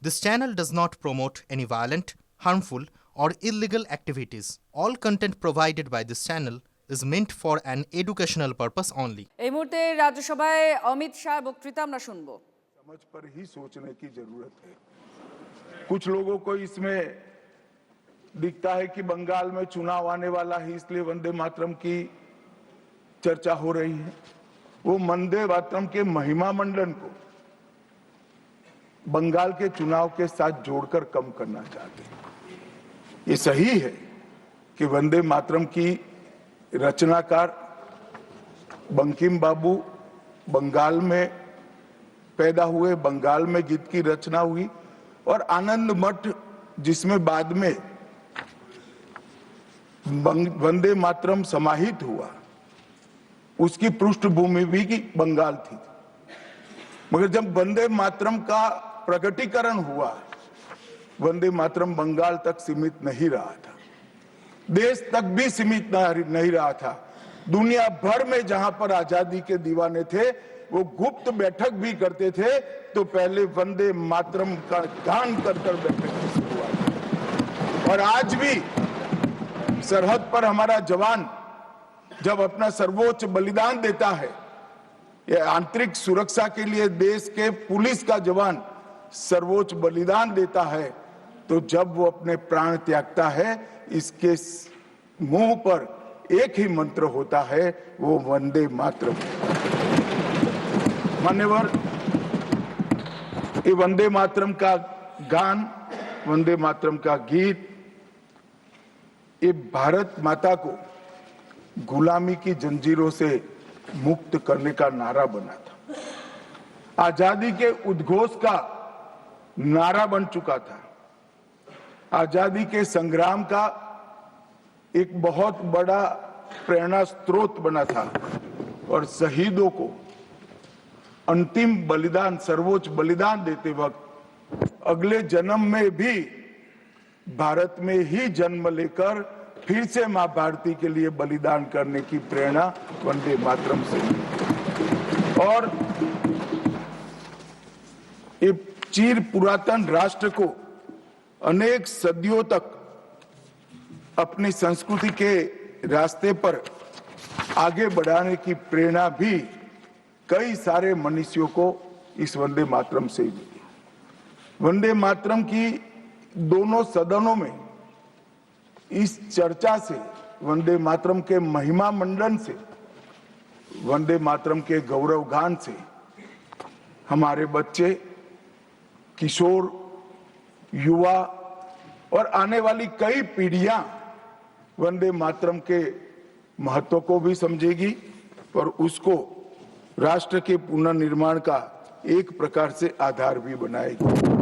This channel does not promote any violent, harmful, or illegal activities. All content provided by this channel is meant for an educational purpose only. এই মুহূর্তে রাজ্যসভায় অমিত শাহ বক্তৃতা আমরা শুনবো। समझ पर ही सोचने की जरूरत है। कुछ लोगों को इसमें दिखता है कि बंगाल में चुनाव आने वाला है, इसलिए वंदे मातरम की चर्चा हो रही है। वो वंदे मातरम के महिमा मंडन को बंगाल के चुनाव के साथ जोड़कर कम करना चाहते हैं। ये सही है कि वंदे मातरम की रचनाकार बंकिम बाबू बंगाल में पैदा हुए, बंगाल में गीत की रचना हुई और आनंद मठ जिसमें बाद में वंदे मातरम समाहित हुआ, उसकी पृष्ठभूमि भी की बंगाल थी। मगर जब वंदे मातरम का प्रकटीकरण हुआ, वंदे मातरम बंगाल तक सीमित नहीं रहा था, देश तक भी सीमित नहीं रहा था। दुनिया भर में जहां पर आजादी के दीवाने थे वो गुप्त बैठक भी करते थे तो पहले वंदे मातरम का गान कर बैठक की शुरुआत। और आज भी सरहद पर हमारा जवान जब अपना सर्वोच्च बलिदान देता है, ये आंतरिक सुरक्षा के लिए देश के पुलिस का जवान सर्वोच्च बलिदान देता है, तो जब वो अपने प्राण त्यागता है, इसके मुंह पर एक ही मंत्र होता है, वो वंदे मातरम। मान्यवर, ये वंदे मातरम का गान, वंदे मातरम का गीत, ये भारत माता को गुलामी की जंजीरों से मुक्त करने का नारा बना था, आजादी के उद्घोष का नारा बन चुका था, आजादी के संग्राम का एक बहुत बड़ा प्रेरणा स्रोत बना था। और शहीदों को अंतिम बलिदान, सर्वोच्च बलिदान देते वक्त अगले जन्म में भी भारत में ही जन्म लेकर फिर से मां भारती के लिए बलिदान करने की प्रेरणा वंदे मातरम से मिली। और ये चिर पुरातन राष्ट्र को अनेक सदियों तक अपनी संस्कृति के रास्ते पर आगे बढ़ाने की प्रेरणा भी कई सारे मनुष्यों को इस वंदे मातरम से मिली। वंदे मातरम की दोनों सदनों में इस चर्चा से, वंदे मातरम के महिमा मंडन से, वंदे मातरम के गौरव गान से हमारे बच्चे, किशोर, युवा और आने वाली कई पीढ़ियां वंदे मातरम के महत्व को भी समझेगी और उसको राष्ट्र के पुनर्निर्माण का एक प्रकार से आधार भी बनाएगी।